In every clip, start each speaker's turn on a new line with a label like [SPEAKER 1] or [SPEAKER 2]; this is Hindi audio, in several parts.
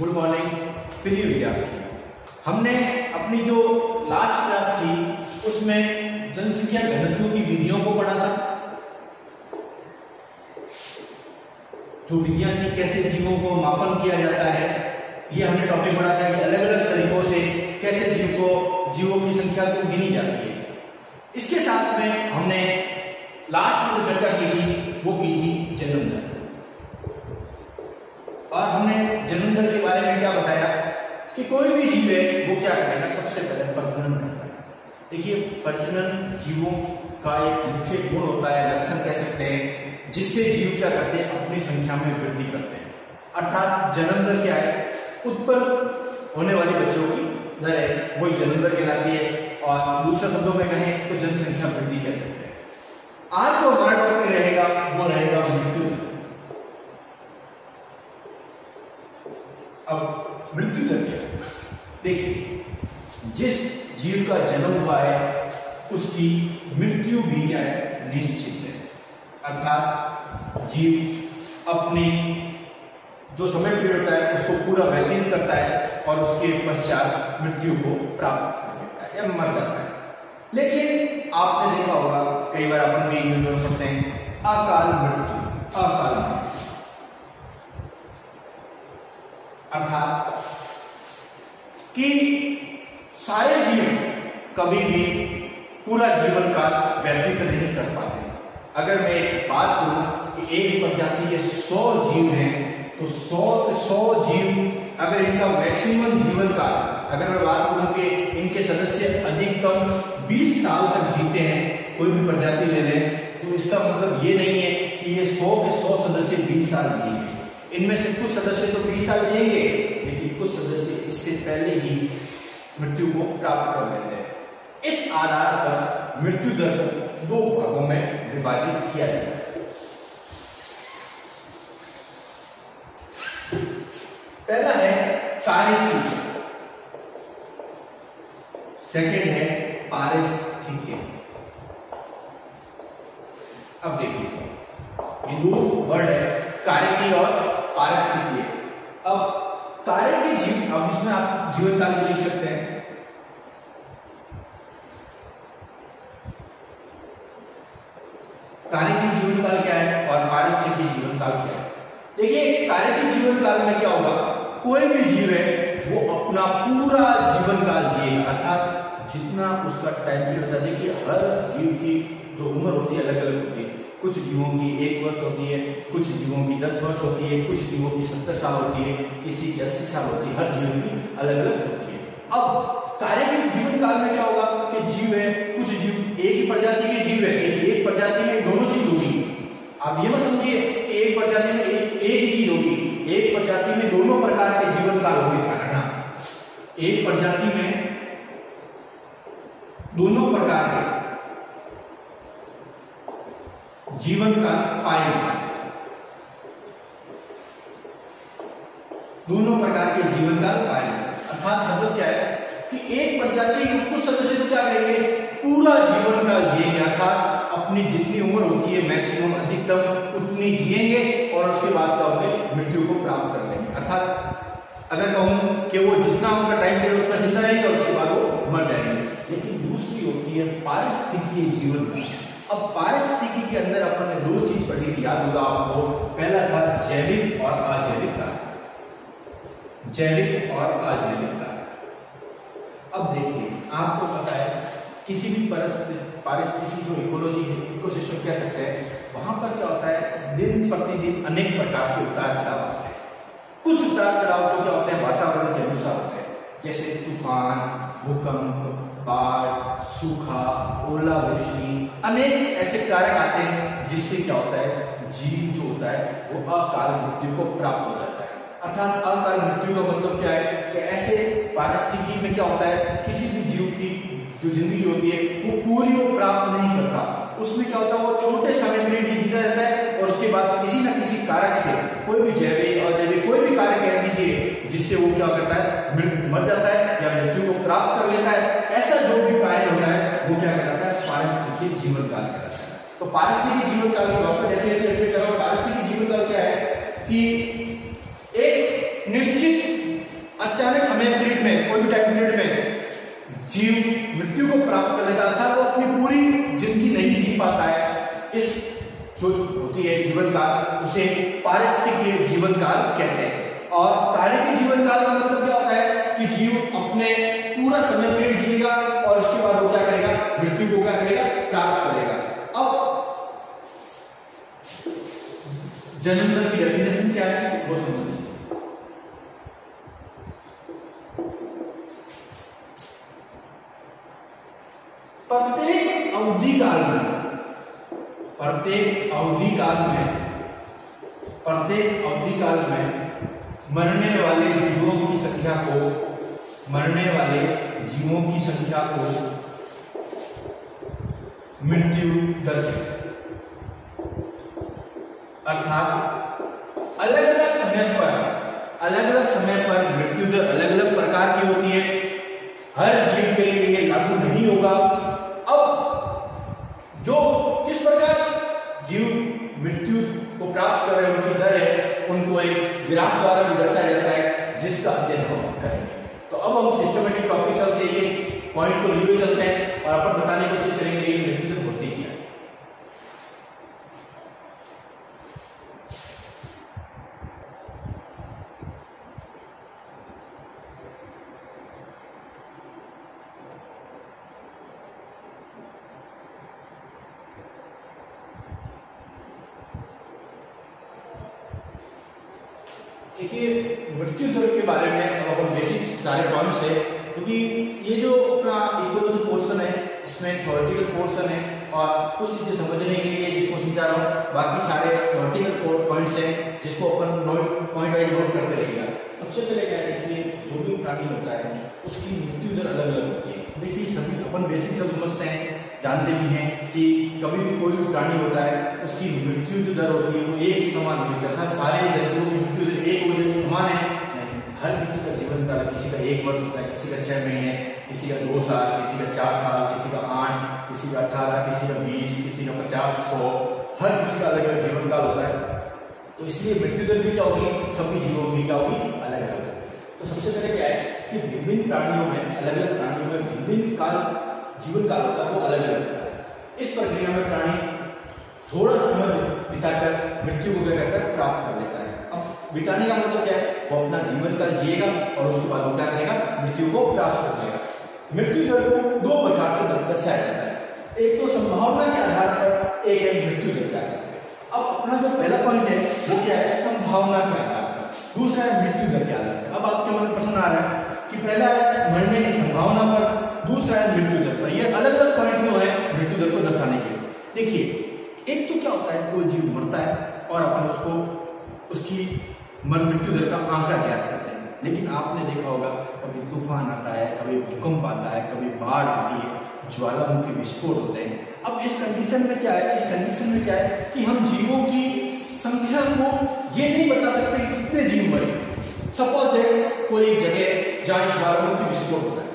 [SPEAKER 1] गुड मॉर्निंग प्रिय विद्यार्थी। हमने अपनी जो लास्ट क्लास थी उसमें जनसंख्या घनत्व की विधियों को पढ़ा था। जो विधियां थी कैसे जीवों को मापन किया जाता है, ये हमने टॉपिक पढ़ा था कि अलग अलग तरीकों से कैसे जीवों की संख्या को गिनी जाती है। इसके साथ में हमने लास्ट में जो चर्चा की थी वो की थी जन्म दर, और हमने जन्म दर के बारे में क्या बताया कि कोई भी जीव है वो क्या करेगा, सबसे पहले प्रजनन करता है। देखिए, प्रजनन जीवों का एक मुख्य गुण होता है, लक्षण कह सकते हैं, जिससे जीव क्या करते हैं, अपनी संख्या में वृद्धि करते हैं। अर्थात जन्म दर क्या है, उत्पन्न होने वाली बच्चों की दर है, वही जन्म दर कहलाती है। और दूसरे शब्दों में कहें तो जनसंख्या वृद्धि कह सकते हैं। आज जो हमारा टॉपिक रहेगा वो रहेगा मृत्यु। अब मृत्यु दर क्या है? देखिए, जिस जीव का जन्म हुआ है उसकी मृत्यु भी क्या है, निश्चित है। अर्थात जीव अपनी जो समय पीरियड होता है उसको पूरा व्यतीत करता है और उसके पश्चात मृत्यु को प्राप्त कर लेता है या मर जाता है। लेकिन आपने देखा होगा, कई बार अपन भी न्यूज़ में पढ़ते हैं अकाल मृत्यु, अकाल मृत्यु। अर्थात कि सारे जीव कभी भी पूरा जीवन काल व्यतीत नहीं कर पाते। अगर मैं एक बात करूं कि एक प्रजाति के 100 जीव हैं तो 100 जीव अगर इनका मैक्सिमम जीवन काल, अगर मैं बात करूं कि इनके सदस्य अधिकतम 20 साल तक जीते हैं, कोई भी प्रजाति ले लें, तो इसका मतलब ये नहीं है कि ये 100 के 100 सदस्य 20 साल जिएंगे। इनमें से कुछ सदस्य तो 20 साल जिएंगे, लेकिन कुछ सदस्य इससे पहले ही मृत्यु को प्राप्त कर लेते हैं। इस आधार पर मृत्यु दर को 2 भागों में विभाजित किया जाता है। पहला है कार्यकीय, सेकंड है पारिस्थितिकीय। अब देखिए, ये 2 वर्ड है, कार्यकीय और पारिस्थितिकीय। अब कार्यकीय जीव, अब इसमें आप जीवन काल को लिख सकते हैं। कार्यकीय जीवन काल क्या है और पारिस्थितिकीय जीवन काल क्या है? देखिए, कार्यकीय जीवन काल में क्या होगा, कोई भी जीव है वो अपना पूरा जीवन काल जिएगा। अर्थात जितना उसका टाइम पीरियड होता है। देखिए, हर जीव की जो उम्र होती है अलग अलग होती है। कुछ जीवों की 1 वर्ष होती है, कुछ जीवों की 10 वर्ष होती है, कुछ जीवों की 70 साल होती है, किसी की 80 साल होती है। हर जीव की अलग अलग होती है। अब कार्यकीय जीवन काल में क्या होगा कि जीव है, कुछ जीव एक ही प्रजाति के जीव है, एक प्रजाति में दोनों चीज होगी। आप ये मत समझिए कि एक प्रजाति में एक ही चीज होगी, एक प्रजाति में दोनों प्रकार के जीवन काल होंगे। ध्यान रखना, एक प्रजाति में दोनों प्रकार के जीवन काल पाएंगे, दोनों प्रकार के जीवन काल पाएंगे। अर्थात मतलब क्या है कि एक प्रजाति के कुछ सदस्य तो क्या करेंगे, पूरा जीवन काल जिएंगे। अर्थात अपनी जितनी उम्र होती है मैक्सिमम अधिकतम उतनी जिएंगे और उसके बाद क्या होंगे, मृत्यु को प्राप्त कर लेंगे। अर्थात अगर कहूं कि वो जितना उनका टाइम पीरियड उतना जिंदा रहेंगे और उसके बाद वो मर जाएंगे। लेकिन दूसरी होती है पारिस्थितिकीय जीवन काल। अब पारिस्थितिकी के अंदर अपन ने 2 चीज पढ़ी थी, याद होगा आपको। पहला था जैविक और अजैविक काल, जैविक और अजैविक काल। अब देखिए, आपको पता है किसी भी पारिस्थितिकी जो इकोलॉजी है, इकोसिस्टम कह सकते हैं, वहां पर क्या होता है, दिन प्रतिदिन अनेक प्रकार के उतार चढ़ाव होते हैं। कुछ उतार चढ़ाव तो क्या होते हैं, वातावरण के अनुसार होते हैं, जैसे तूफान, भूकंप, बाढ़, सूखा, ओलावृष्टि, अनेक ऐसे कारक आते हैं जिससे क्या होता है, जीव जो होता है वो अकाल मृत्यु को प्राप्त हो जाता है। अर्थात अकाल मृत्यु का मतलब क्या है कि ऐसे पारिस्थितिकी में क्या होता है, किसी भी जीव की जो जिंदगी होती है वो पूरी वो प्राप्त नहीं करता। उसमें क्या होता है, वो छोटे समय पीरियड में जिंदा रहता है और उसके बाद किसी न किसी कारक से, कोई भी जैविक अजैविक कोई भी कारक कह दीजिए, जिससे वो क्या करता है, मर जाता है या मृत्यु को प्राप्त कर लेता है। ऐसा जो भी कार्य होता है वो क्या कहलाता है, पारिस्थितिकीय जीवन काल कहलाता है। तो पारिस्थितिकीय जीवन काल की बात डेफिनेशन पारिस्थितिकीय जीवन काल क्या है कि एक निश्चित जो होती है जीवन काल, उसे पारिस्थितिकीय जीवन काल कहते हैं। और कार्यकीय जीवन काल का मतलब क्या होता है कि जीव अपने पूरा समय पीरियड जिएगा और उसके बाद वो क्या करेगा, मृत्यु को क्या करेगा, प्राप्त करेगा। अब जन्म दर की डेफिनेशन क्या है वो समझिए। प्रत्येक अवधि काल में मरने वाले जीवों की संख्या को मृत्यु दर, अर्थात अलग अलग समय पर मृत्यु दर अलग अलग प्रकार की होती है। हर जीव के लिए ये लागू नहीं होगा। अब जो किस प्रकार जीव मृत्यु को प्राप्त कर रहे हैं उनकी दर है, उनको एक ग्राफ द्वारा भी दर्शाया जाता है, जिसका अध्ययन हम करेंगे। तो अब हम सिस्टमेटिक टॉपिक चलते हैं, पॉइंट को लिए चलते हैं और अपन बताने की कोशिश करेंगे कि मृत्यु दर होती क्या है। देखिए, मृत्यु दर के बारे में अब अपन बेसिक सारे पॉइंट्स है, क्योंकि ये जो अपना इकोलॉजी पोर्शन है इसमें थ्योरेटिकल पोर्शन है और कुछ चीजें समझने के लिए जिसको समझा रहा हूँ, बाकी सारे थ्योरेटिकल पॉइंट्स हैं जिसको अपन पॉइंट वाइज नोट करते रहिएगा। सबसे पहले क्या है, देखिए जो भी प्राणी होता है उसकी मृत्यु दर अलग अलग होती है। देखिए सभी अपन बेसिक सब समझते हैं, जानते भी हैं कि कभी भी कोई भी प्राणी होता है उसकी मृत्यु जो दर होती है वो एक समान नहीं, अर्थात सारे जंतुओं की मृत्यु दर एक समान है नहीं। हर किसी का जीवन काल, किसी का 1 वर्ष होता है, किसी का 6 महीने, किसी का 2 साल, किसी का 4 साल, किसी का 8, किसी का 18, किसी का 20, किसी का 50, 100, हर किसी का अलग अलग जीवन काल होता है। तो इसलिए मृत्यु दर भी क्या होगी, सभी जीवों की क्या होगी, अलग अलग होगी। तो सबसे पहले क्या है कि भिन्न प्राणियों में, अलग अलग प्राणियों में भिन्न काल जीवन काल होता है, वो अलग अलग होता है। इस प्रक्रिया में प्राणी थोड़ा सा समय बिताकर मृत्यु को क्या करता है, प्राप्त कर लेता है। अब बिताने का मतलब क्या है, वो अपना जीवन काल जिएगा और उसके बाद वो क्या करेगा, मृत्यु को प्राप्त कर लेगा। मृत्यु दर को 2 प्रकार से दर्शाया जाता है, एक तो संभावना के आधार पर, एक है मृत्यु दर के आधार पर। अब अपना जो पहला पॉइंट है वो क्या है, संभावना के आधार पर, दूसरा है मृत्यु दर के आधार पर। अब आपके मन में प्रश्न आ रहा है कि पहला है मरने की संभावना पर, दूसरा है मृत्यु दर पर। ये अलग अलग पॉइंट क्यों है मृत्यु दर को दर्शाने के लिए? देखिए, एक तो क्या होता है, कोई जीव मरता है और अपन उसको उसकी मृत्यु दर का आंकड़ा ज्ञात करते हैं, लेकिन आपने देखा होगा कभी तूफान आता है, कभी भूकंप आता है, कभी बाढ़ आती है, ज्वालामुखी विस्फोट होते हैं। अब इस कंडीशन में क्या है, कि हम जीवों की संख्या को ये नहीं बता सकते कि कितने जीव मरे। सपोज है कोई एक जगह जहां ज्वालामुखी विस्फोट होता है,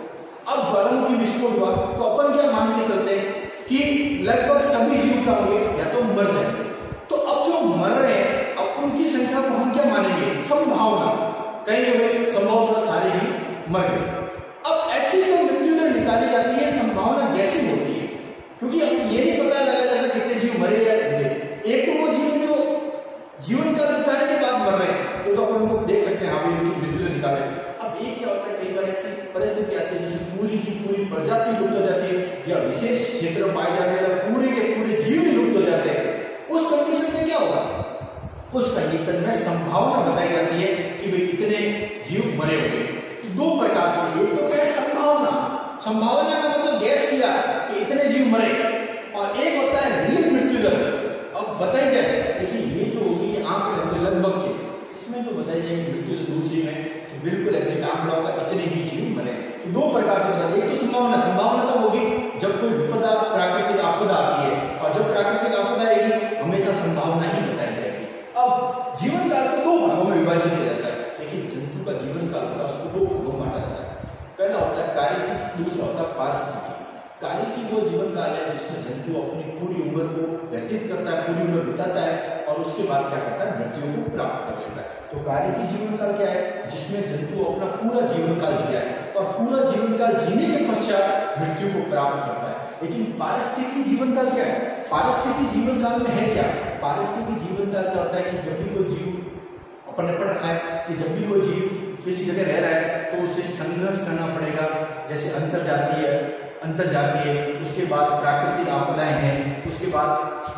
[SPEAKER 1] अब ज्वालामुखी विस्फोट हुआ तो अपन क्या मान के चलते हैं कि लगभग सभी जीव क्या होंगे, या तो मर जाएंगे। तो अब जो मर रहे हैं, अब उनकी संख्या को हम क्या मानेंगे, संभावना कहेंगे, भाई संभवतः सारे जीव मर गए। अब ऐसी जो मृत्यु दर निकाली जाती है, संभावना कैसे होती है, क्योंकि अब ये नहीं पता लगा जाता कितने जीव मरे या नहीं। एक तो वो जीव जो जीवन काल बिताने के बाद मर रहे हैं, तो अपन उनको देख सकते हैं, हाँ भाई उनकी मृत्यु दर निकाले। अब एक क्या होता है, कई बार ऐसी परिस्थिति आती है जिसमें पूरी की पूरी प्रजाति लुप्त हो जाती है, या विशेष क्षेत्र में पाए जाने वाले पूरे के पूरे जीव ही लुप्त हो जाते हैं। उस कंडीशन में क्या होगा, उस कंडीशन में संभावना बताई जाती है कि भाई इतने जीव मरे होंगे। तो 2 प्रकार की, एक तो क्या है संभावना का मतलब गैस किया कि इतने जीव मरे, और एक होता है रियल मृत्यु दर। अब बताई जाए, देखिए ये जो होगी आंकड़े होंगे लगभग के, इसमें जो बताई जाएगी मृत्यु दर दूसरी में तो बिल्कुल एग्जैक्ट आंकड़ा होगा इतने ही जीव मरे। तो 2 प्रकार से बताते हैं, एक तो संभावना तब होगी जब कोई विपदा, प्राकृतिक आपदा आती है, और जब प्राकृतिक आपदा आएगी हमेशा संभावना ही बताई जाएगी। अब जीवन काल को 2 भागों में विभाजित किया जाता है। देखिए जंतु का जीवन काल होता है, उसको 2 भागों में बांटा जाता है। पहला होता है कार्यकी, दूसरा होता है पारिस्थितिकी। कार्यकी वो जीवन काल है जिसमें जंतु अपनी पूरी उम्र को व्यतीत करता है, पूरी उम्र बिताता है और उसके बाद क्या करता है, मृत्यु को प्राप्त कर लेता है। तो कार्यकी जीवन काल क्या है, जिसमें जंतु अपना पूरा जीवन काल जिया है और पूरा जीवन काल जीने के पश्चात मृत्यु को प्राप्त करता है। लेकिन पारिस्थितिकी जीवन काल क्या है, पारिस्थितिकी जीवन काल में है क्या, पढ़ रखा है कि जब भी कोई जीव किसी जगह रह रहा है तो उसे संघर्ष करना पड़ेगा, जैसे अंतर जातीय, उसके बाद प्राकृतिक आपदाएं हैं, उसके बाद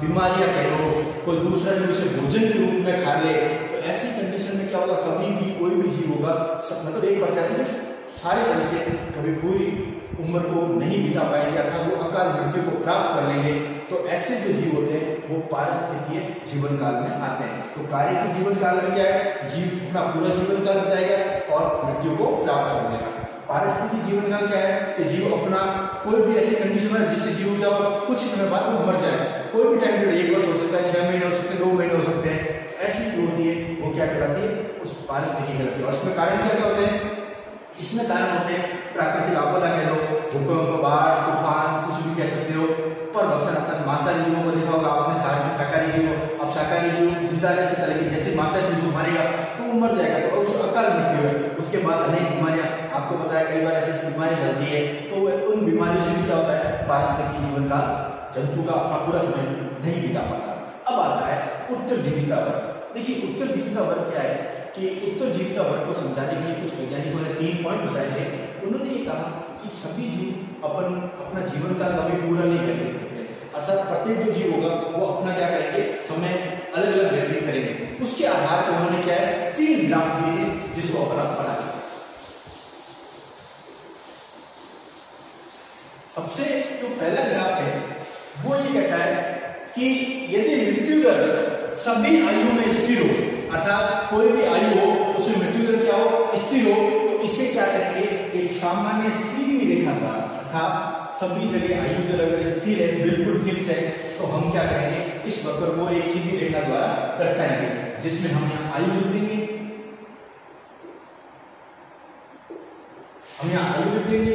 [SPEAKER 1] बीमारियां कह लो, कोई दूसरा जो उसे भोजन के रूप में खा ले, तो ऐसी कंडीशन में क्या होगा, कभी भी कोई भी जीव होगा मतलब एक प्रजाति के सारे सदस्य कभी पूरी उम्र को नहीं बिता पाएंगे अर्थात वो अकाल मृत्यु को प्राप्त कर लेंगे। तो ऐसे जो जीव होते हैं वो पारिस्थितिकीय जीवन काल में आते हैं। तो कार्य के जीवन काल में क्या है, जीव अपना पूरा जीवन काल बिताएगा और मृत्यु को प्राप्त कर लेगा। पारिस्थितिक जीवन काल क्या है कि जीव अपना कोई भी ऐसी कंडीशन है जिससे जीव क्या हो कुछ ही समय बाद वो मर जाए, कोई भी टाइम पीरियड 1 वर्ष हो सकता है, 6 महीने हो सकते हैं, 2 महीने हो सकते हैं, ऐसी जो होती है वो क्या कहलाती है, उस पारिस्थितिकी कहलाती है। और इसमें कारण क्या होते हैं, इसमें कारण होते हैं प्राकृतिक आपदा कह लो, भूकंप, बाढ़, तूफान, कुछ भी कह सकते हो, परभक्षण अर्थात मांसाहारी जीवों को देखा होगा आपने, शाकाहारी जीवों, अब शाकाहारी जीव जिंदा रह सकता है लेकिन जैसे मांसाहारी जीव मारेगा तो वो मर जाएगा, तो उस अकाल मृत्यु है। उसके बाद अनेक बीमारियां, आपको पता है कई बार ऐसी बीमारियां चलती है, तो उन बीमारियों से भी क्या होता है, पारिस्थितिक जीवन का जंतु का अपना पूरा समय नहीं बिता पाता। अब आता है उत्तरजीविता वर्ग। देखिए उत्तरजीविता वर्ग क्या है कि उत्तरजीविता वर्ग को समझाने के लिए कुछ वैज्ञानिकों ने 3 पॉइंट बताए थे। उन्होंने ये कहा कि सभी जीव अपना जीवन काल कभी पूरा नहीं व्यतीत करते, अर्थात प्रत्येक जो जीव होगा वो अपना क्या करेंगे, समय अलग अलग व्यतीत करेंगे। उसके आधार पर उन्होंने क्या है 3 ग्राफ दिए थे जिसको अपना पढ़ा। सबसे जो पहला ग्राफ है वो ये कहता है कि यदि मृत्यु दर सभी आयु में स्थिर हो, अर्थात कोई भी आयु हो उसमें मृत्यु दर क्या हो, स्थिर हो, तो इसे क्या करेंगे, एक सामान्य सीधी रेखा द्वारा, अर्थात सभी जगह आयु दर अगर स्थिर है, बिल्कुल फिक्स है, तो हम क्या करेंगे, इस वक्र को एक सीधी रेखा द्वारा दर्शाएंगे, जिसमें हम यहाँ आयु लिख देंगे, हम यहाँ आयु लिख देंगे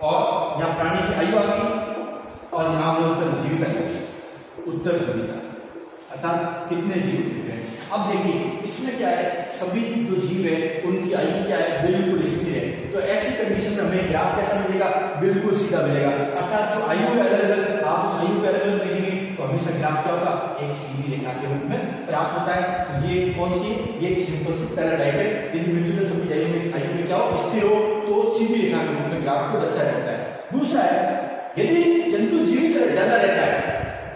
[SPEAKER 1] और यहाँ प्राणी की आयु आ गई और यहाँ उत्तरजीविता अर्थात कितने जीव दिख रहे हैं। अब देखिए इसमें क्या है, सभी जो जीव है उनकी आयु क्या है, बिल्कुल स्थिर है। तो ऐसी कंडीशन में हमें ग्राफ कैसा मिलेगा, बिल्कुल सीधा मिलेगा, अर्थात जो आयु है अलग अलग, आप उस आयु को अलग अलग देखेंगे तो हमेशा ग्राफ क्या होगा, एक सीधी रेखा के रूप में प्राप्त होता है। तो ये कौन सी, ये सिंपल सी पैराडाइट है। यदि मृत्यु दर सभी आयु में क्या हो, स्थिर हो, तो सीधी रेखा के रूप में ग्राफ को दर्शाया जाता है। दूसरा है, यदि जंतु जीवित ज्यादा रहता है,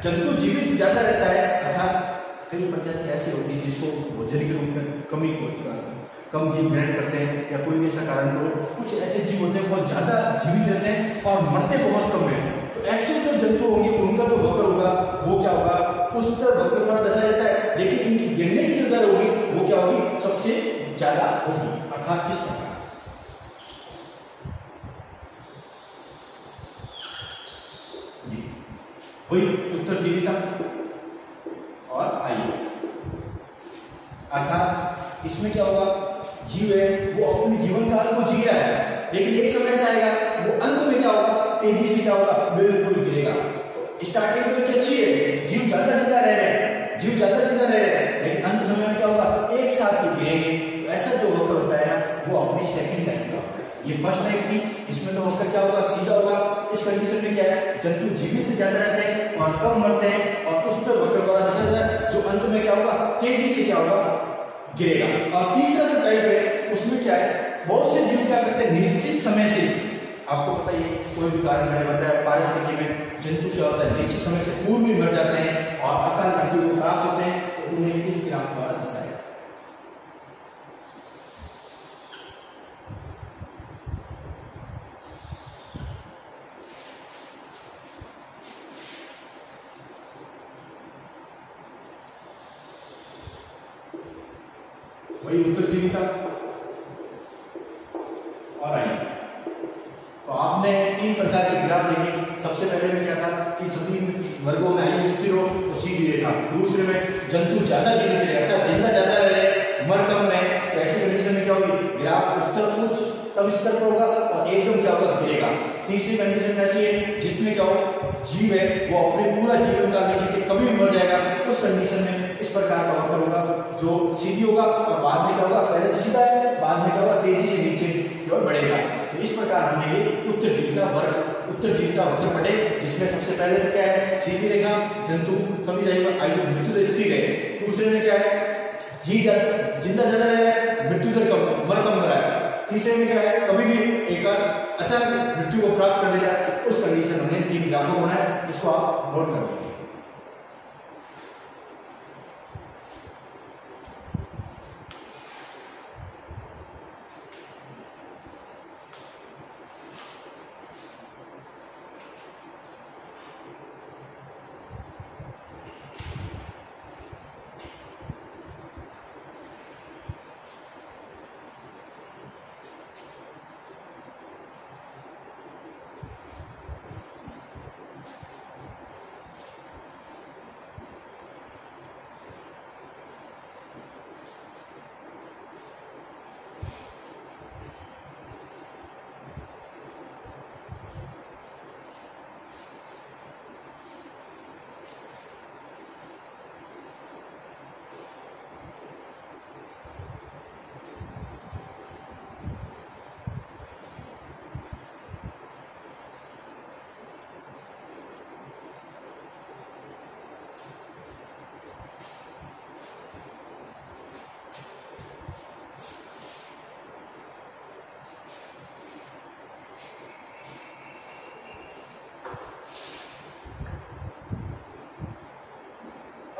[SPEAKER 1] जंतु जीवित ज्यादा रहता है, अर्थात कई प्रजाति ऐसी होती है जिसको भोजन के रूप में कम जीव ग्रहण करते हैं या कोई भी ऐसा कारण हो, कुछ ऐसे जीव होते हैं बहुत ज्यादा जीवित रहते हैं और मरते बहुत कम है। तो ऐसे जो जंतु होंगे उनका जो वक्र होगा वो क्या होगा, उस तरह वक्र द्वारा दर्शाया जाता है, लेकिन इनकी गिरने की जो दर होगी वो क्या होगी, सबसे ज्यादा होगी, अर्थात इस प्रकार। हुई उत्तरजीविता और आयु, अर्थात इसमें क्या होगा, जीव है वो अपने जीवन काल को जी रहा है, लेकिन एक समय ऐसा आएगा वो अंत में क्या होगा, तेजी से क्या होगा, बिल्कुल गिरेगा। तो स्टार्टिंग तो इनकी अच्छी है, जीव ज्यादा जिंदा रह रहे हैं, जीव ज्यादा जिंदा रह रहे हैं, लेकिन अंत समय में क्या होगा, एक साथ ही गिरेंगे। तो ऐसा जो वक्र होता है वो अपनी सेकंड टाइप का होता है। ये फर्स्ट टाइप थी, इसमें तो वक्र क्या होगा, सीधा होगा। इस कंडीशन में क्या है, जंतु जीवित ज्यादा रहते हैं और कम मरते हैं, और उस तरह वक्र द्वारा दर्शाया जाता है, जो अंत में क्या होगा, तेजी से क्या होगा, गिरेगा। और तीसरा जो टाइप है उसमें क्या है, बहुत से जीव क्या करते हैं, निश्चित समय से, आपको पता ही कोई भी कारण मैंने बताया पारिस्थितिकी में जंतु क्या होता है, निश्चित समय से पूर्व भी मर जाते हैं और अकाल मृत्यु को प्राप्त होते हैं, तो उन्हें इस ग्राफ द्वारा दर्शाया। वही उत्तरजीविता और आयु। तो आपने 3 प्रकार के ग्राफ देखे। सबसे पहले में क्या था कि सभी वर्गों में आयु स्थिर हो तो सीधी रेखा, दूसरे में जंतु ज्यादा जीवित रहे, अर्थात जिंदा ज्यादा रहे, मर कम रहे, तो ऐसी कंडीशन में क्या होगी, ग्राफ उत्तर उच्च तब स्तर पर होगा और एकदम क्या होगा, गिरेगा। तीसरी कंडीशन ऐसी है जिसमें क्या हो, जीव है वो अपने पूरा जीवन काल में जीते कभी मर जाएगा, उस कंडीशन में इस प्रकार का वक्र होगा जो सीधी होगा और बाद में क्या होगा, पहले तो सीधा है, बाद में क्या होगा, तेजी से नीचे की ओर बढ़ेगा। तो इस प्रकार हमने ये उत्तरजीविता वक्र पढ़े, जिसमें सबसे पहले तो क्या है, सीधी रेखा, जंतु सभी आयु मृत्यु स्थिर है। दूसरे में क्या है, जीव जिंदा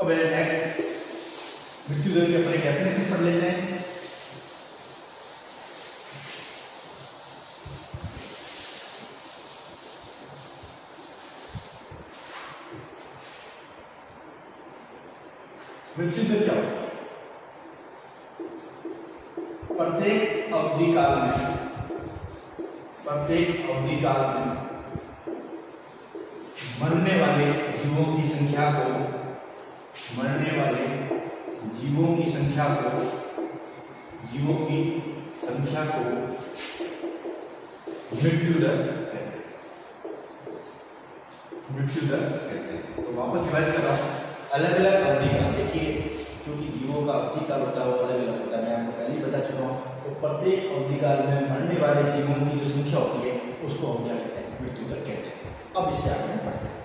[SPEAKER 1] अब नेक्स्ट मृत्यु दर के अपने डेफिनेशन पढ़ लेते हैं। मृत्यु दर क्या होता है? प्रत्येक अवधि काल में मरने वाले जीवों की संख्या को मृत्यु दर कहते हैं। तो वापस रिवाइज कर रहा हूं, अलग अलग अवधि काल, देखिए क्योंकि जीवों का अवधि काल होता है वो अलग अलग होता है, मैं आपको पहले ही बता चुका हूँ। तो प्रत्येक अवधि काल में मरने वाले जीवों की जो संख्या होती है उसको हम क्या कहते हैं? मृत्यु दर कहते हैं। अब इससे आगे बढ़ते हैं।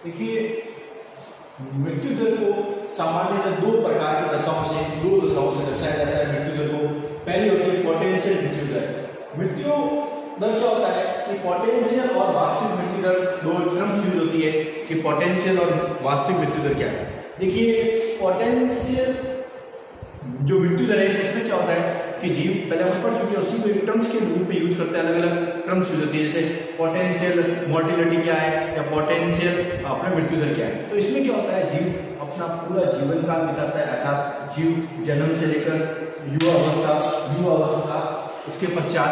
[SPEAKER 1] देखिए मृत्यु दर को सामान्य से दो दशाओं से दर्शाया जाता है। मृत्यु दर को पहली होती है पोटेंशियल मृत्यु दर। मृत्यु दर क्या होता है कि पोटेंशियल और वास्तविक मृत्यु दर दो टर्म्स यूज होती है कि पोटेंशियल और वास्तविक मृत्यु दर क्या है। देखिए पोटेंशियल जो मृत्यु दर है उसमें क्या होता है कि जीव पहले हम पढ़ चुके हैं, उसी को टर्म्स के रूप में यूज करते हैं, अलग अलग टर्म्स यूज होती है। जैसे पोटेंशियल मोर्टिलिटी क्या है या पोटेंशियल अपना मृत्यु दर क्या है। तो इसमें क्या होता है, जीव अपना पूरा जीवन काल बिताता है, अर्थात जीव जन्म से लेकर युवा अवस्था उसके पश्चात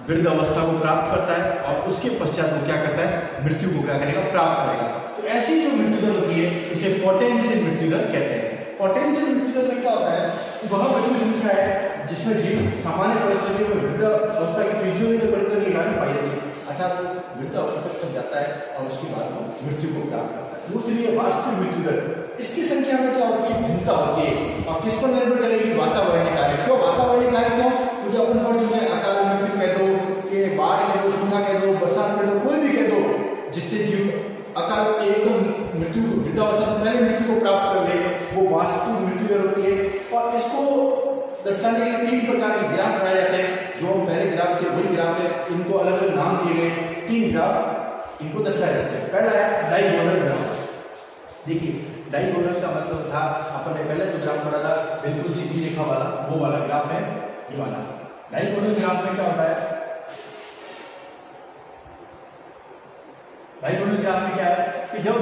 [SPEAKER 1] वृद्ध अवस्था को प्राप्त करता है और उसके पश्चात वो क्या करता है, मृत्यु को क्या करेगा, प्राप्त करेगा। तो ऐसी जो मृत्यु दर होती है उसे पोटेंशियल मृत्यु दर कहते हैं। पोटेंशियल मृत्यु दर में क्या होता है, वह मृत्यु संख्या है जिसमें जीव सामान्य परिस्थितियों में वृद्ध अवस्था की फिजियोलॉजिकल परिवर्तन के कारण पाई जाती है, अर्थात वृद्ध अवस्था तक जाता है और उसके बाद वो मृत्यु को प्राप्त करता है। दूसरी है वास्तविक मृत्यु दर। इसकी संख्या में क्या होती है, भिन्नता होती है और किस पर निर्भर करेगी, वातावरणीय कारक। क्यों वातावरणीय कारक? क्यों? क्योंकि अपन पढ़ चुके हैं अकाल मृत्यु कह दो, कि बाढ़ कह दो, सूखा कह दो, बरसात कह दो, कोई भी कह दो, जिससे जीव अकाल एकदम मृत्यु वृद्धावस्था से पहले मृत्यु को प्राप्त कर ले, वो वास्तविक मृत्यु दर होती है। और इसको दर्शाने के लिए 3 प्रकार के ग्राफ बनाए जाते हैं। जो पहले ग्राफ थे वही ग्राफ है, इनको अलग अलग नाम दिए गए। 3 ग्राफ इनको दर्शाए जाते हैं। पहला है डायगोनल ग्राफ। देखिए डायगोनल का मतलब था, अपन ने पहले जो ग्राफ पढ़ा था बिल्कुल सीधी रेखा वाला, वो वाला ग्राफ है ये वाला। डायगोनल ग्राफ में क्या होता है, डायगोनल ग्राफ में क्या है कि जब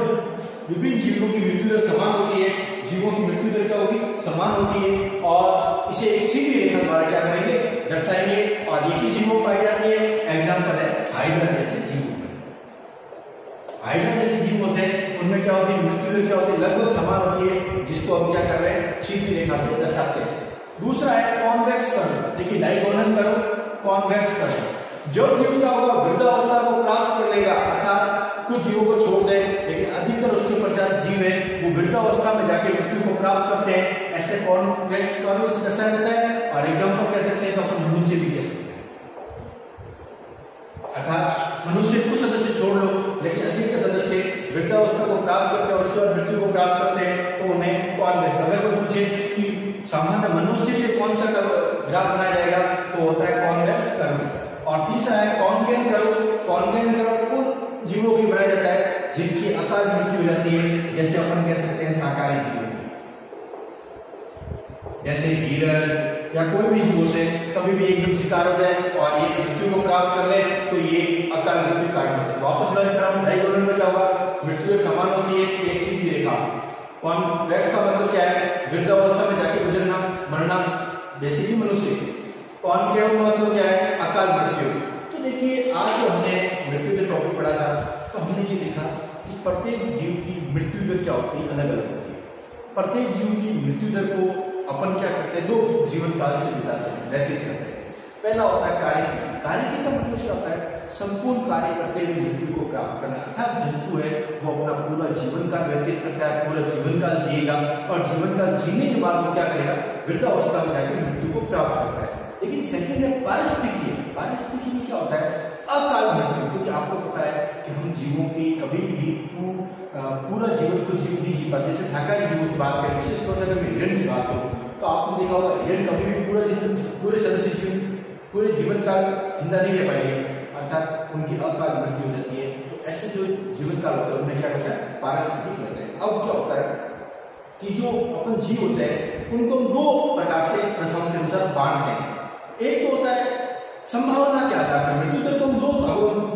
[SPEAKER 1] विभिन्न जीवों की मृत्यु दर समान होती है, जीवों की मृत्यु दर क्या होगी, समान होती है, और इसे एक सीधी रेखा द्वारा क्या करेंगे, दर्शाएंगे। और एक ही जीवों पाई जाती है, एग्जाम्पल है हाइड्रा जैसे जीव। हाइड्रा जैसे जीव होते हैं उनमें क्या होती है, मृत्यु दर क्या होती है, लगभग समान होती है, जिसको हम क्या कर रहे हैं, सीधी रेखा से दर्शाते हैं। दूसरा है कॉन्वेक्स कर्व। देखिए डायगोनल कर्व, कॉन्वेक्स कर्व। जो जीव क्या होगा, वृद्धावस्था को प्राप्त कर लेगा, अर्थात कुछ जीवों को छोड़ दें, लेकिन अधिकतर उसके पश्चात जीव है वो वृद्धावस्था में जाके मृत्यु को प्राप्त करते हैं, ऐसे कॉन्वेक्स कर्व से दर्शाया जाता है। और एग्जाम्पल कह सकते हैं तो अपन मनुष्य भी कह सकते हैं, अर्थात मनुष्य कुछ सदस्य छोड़ लो, लेकिन अधिकतर सदस्य वृद्धावस्था को प्राप्त करते हैं और उसके बाद मृत्यु को प्राप्त करते हैं, तो उन्हें कॉन्वेक्स। अगर कोई पूछे कि सामान्य मनुष्य के लिए कौन सा ग्राफ बनाया जाएगा, तो होता है कॉन्वेक्स कर्व। और तीसरा है कॉन्केव कर्व। कॉन्केव कर्व उन जीवों की बनाया जाता है जिनकी अकाल मृत्यु हो जाती है, जैसे अपन कह सकते हैं शाकाहारी जीवों की, जैसे हिरण या कोई भी जीव होते हैं, कभी भी एकदम शिकार हो जाए और ये मृत्यु को प्राप्त कर ले तो ये अकाल मृत्यु कारण होता है। वापस डायगोनल में क्या होगा, मृत्यु समान होती है, एक सीधी रेखा। कॉन्वेक्स का मतलब क्या है, वृद्धावस्था में जाके गुजरना, मरना, जैसे कि मनुष्य। कॉन्केव का मतलब क्या है, अकाल मृत्यु। तो देखिए आज जो हमने मृत्यु के टॉपिक पढ़ा था, तो हमने ये देखा कि प्रत्येक जीव की मृत्यु दर क्या होती है, अलग अलग होती है। प्रत्येक जीव की मृत्यु दर को अपन क्या करते हैं, 2 जीवन काल से बिताते हैं, व्यतीत करते हैं। पहला होता है कार्यकी। कार्यकी का मतलब क्या होता है, संपूर्ण कार्य करते हुए मृत्यु को प्राप्त करना। अर्थात जंतु है वो अपना पूरा जीवन काल व्यतीत करता है, पूरा जीवन काल जिएगा और जीवन काल जीने के बाद वो क्या करेगा, वृद्धावस्था में जाकर मृत्यु को प्राप्त करता है। लेकिन सेकंड है पारिस्थितिकी। पारिस्थितिकी में क्या होता है, अकाल मृत्यु, क्योंकि आपको पता है कि हम जीवों की कभी भी पूरा जीवन को जीव नहीं जी पाते। जैसे शाकाहारी जीवों की बात करें, विशेष तौर से अगर मैं हिरण की बात करूँ तो आपने देखा होगा हिरण कभी भी पूरे सदस्य जीवन पूरे जीवन काल जिंदा नहीं रह पाएंगे, अर्थात उनकी अकाल मृत्यु हो जाती है। तो ऐसे जो जीवन काल होता है उन्हें क्या कहते हैं, पारिस्थितिक कहते हैं। अब क्या होता है कि जो अपन जीव होते हैं उनको हम दो प्रकार से रसायन के अनुसार बांटते हैं। एक तो होता है संभावना के आधार पर, मृत्यु दर को हम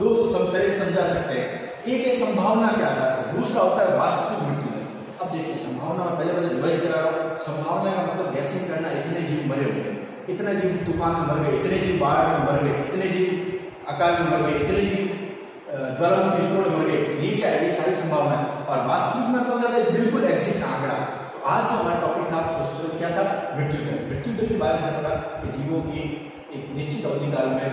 [SPEAKER 1] दो तरह समझा सकते हैं। एक है संभावना के आधार पर, दूसरा होता है वास्तविक मृत्यु दर। अब देखिए संभावना में पहले रिवाइज करा रहा हूँ। संभावना का मतलब गैसिंग करना, इतने जीव मरे होंगे, इतने जीव तूफान में मर गए, इतने जीव बाढ़ में मर गए, इतने जीव अकाल में मर गए, इतने जीव ज्वालामुखी विस्फोट में मर गए। ये क्या है, ये सारी संभावना है। और वास्तविक मतलब क्या है, बिल्कुल एग्जैक्ट आंकड़ा। आज जो हमारा टॉपिक था क्या था, मृत्यु दर। मृत्यु दर के बारे में पता कि जीवों की एक निश्चित अवधि काल में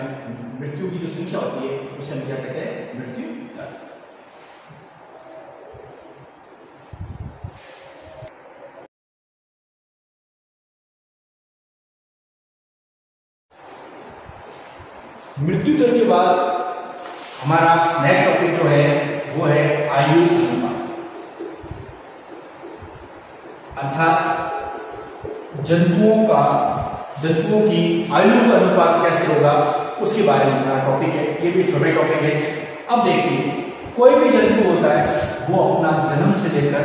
[SPEAKER 1] मृत्यु की जो संख्या होती है उसे हम क्या कहते हैं, मृत्यु दर। मृत्यु दर के बाद हमारा नेक्स्ट टॉपिक जो है वो है आयु अनुपात, अर्थात जंतुओं की आयु का अनुपात कैसे होगा उसके बारे में हमारा टॉपिक है। ये भी छोटा टॉपिक है। अब देखिए कोई भी जंतु होता है वो अपना जन्म से लेकर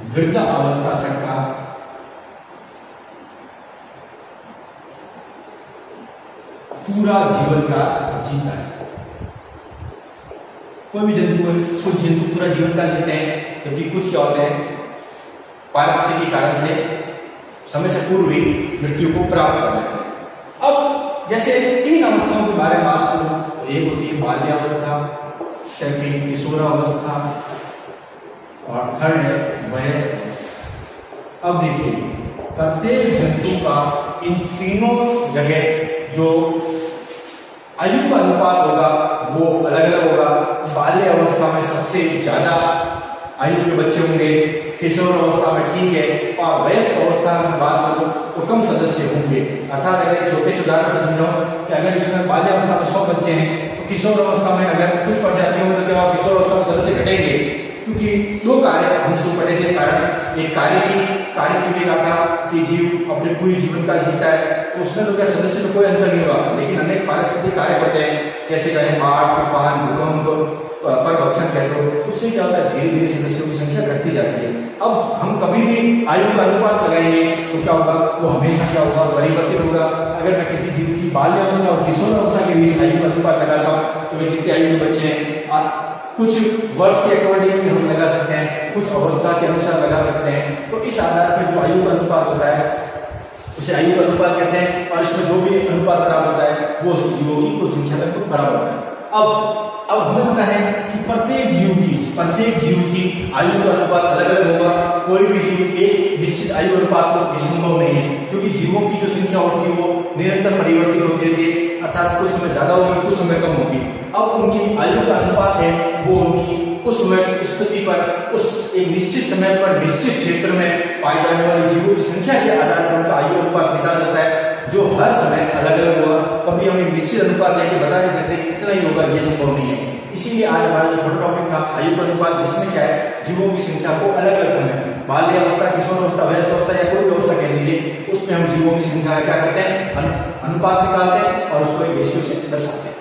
[SPEAKER 1] वृद्धावस्था तक का पूरा जीवन का जीता है। कोई भी जंतु कुछ जंतु पूरा जीवन का जीते हैं, जबकि कुछ क्या होते हैं पारिस्थितिक कारण से समय से पूर्व ही मृत्यु को प्राप्त कर लेते हैं। अब जैसे 3 अवस्थाओं के बारे में बात करूं तो एक होती है बाल्यावस्था, सेकंड किशोरावस्था और थर्ड है वयस्क। अब देखिए प्रत्येक जंतु का इन तीनों जगह जो आयु का अनुपात होगा वो अलग अलग होगा। बाल्य अवस्था में सबसे ज्यादा आयु के बच्चे होंगे, किशोर अवस्था में ठीक है, और वयस्क अवस्था में बात करूं तो कम सदस्य होंगे। अर्थात अगर छोटे से उदाहरण से समझो कि अगर इसमें बाल्य अवस्था में 100 बच्चे हैं तो किशोर अवस्था में अगर कुछ प्रजातियों में तो क्या किशोर अवस्था में सदस्य घटेंगे, क्योंकि 2 कार्य हमसे पढ़े थे। कारण एक कार्य की भी कहा था कि जीव अपने पूरी जीवन काल जीता है, तो उसमें तो क्या सदस्य में कोई अंतर नहीं होगा। लेकिन अनेक पारिस्थितिक कार्य होते हैं, जैसे कहें बाढ़, तूफान, भूकंप, परभक्षण कह लो, उससे क्या होता है धीरे धीरे सदस्यों की संख्या घटती जाती है। अब हम कभी भी आयु का अनुपात लगाएंगे तो क्या होगा, वो हमेशा क्या होगा, परिवर्तित होगा। अगर मैं किसी जीव की बाल्य अवस्था और किशोर अवस्था के बीच आयु का अनुपात लगाता हूँ तो वे कितने आयु के बच्चे हैं, और कुछ वर्ष के अकॉर्डिंग भी हम लगा सकते हैं, कुछ अवस्था के अनुसार लगा सकते हैं। तो इस आधार पर जो आयु का अनुपात होता है उसे आयु का अनुपात कहते हैं, और इसमें जो भी अनुपात प्राप्त होता है वो जीवों की कुल संख्या लगभग बराबर होता है। अब हमें पता है कि प्रत्येक जीव की आयु का अनुपात अलग अलग होगा। कोई भी जीव एक निश्चित आयु अनुपात को संभव नहीं है, क्योंकि जीवों की जो संख्या होती है वो निरंतर परिवर्तित होती रहती है, अर्थात कुछ समय ज्यादा होगी, कुछ समय कम होगी। अब उनकी आयु का अनुपात है वो उनकी उस समय स्थिति पर, उस एक निश्चित समय पर निश्चित क्षेत्र में पाए जाने वाले जीवों की संख्या के आधार पर उनका आयु अनुपात निकाला जाता है, जो हर समय अलग अलग होगा। कभी हम एक निश्चित अनुपात लेके बता नहीं सकते कि इतना ही होगा, ये संभव नहीं है। इसीलिए आज हमारा जो छोटा टॉपिक था आयु का अनुपात, जिसमें क्या है जीवों की संख्या को अलग अलग समय बाल्य अवस्था, किशोर अवस्था, वयस्क अवस्था या कोई भी अवस्था कह दीजिए, उसमें हम जीवों की संख्या क्या करते हैं, अनुपात निकालते हैं और उसको एक रेशियो से दर्शाते हैं।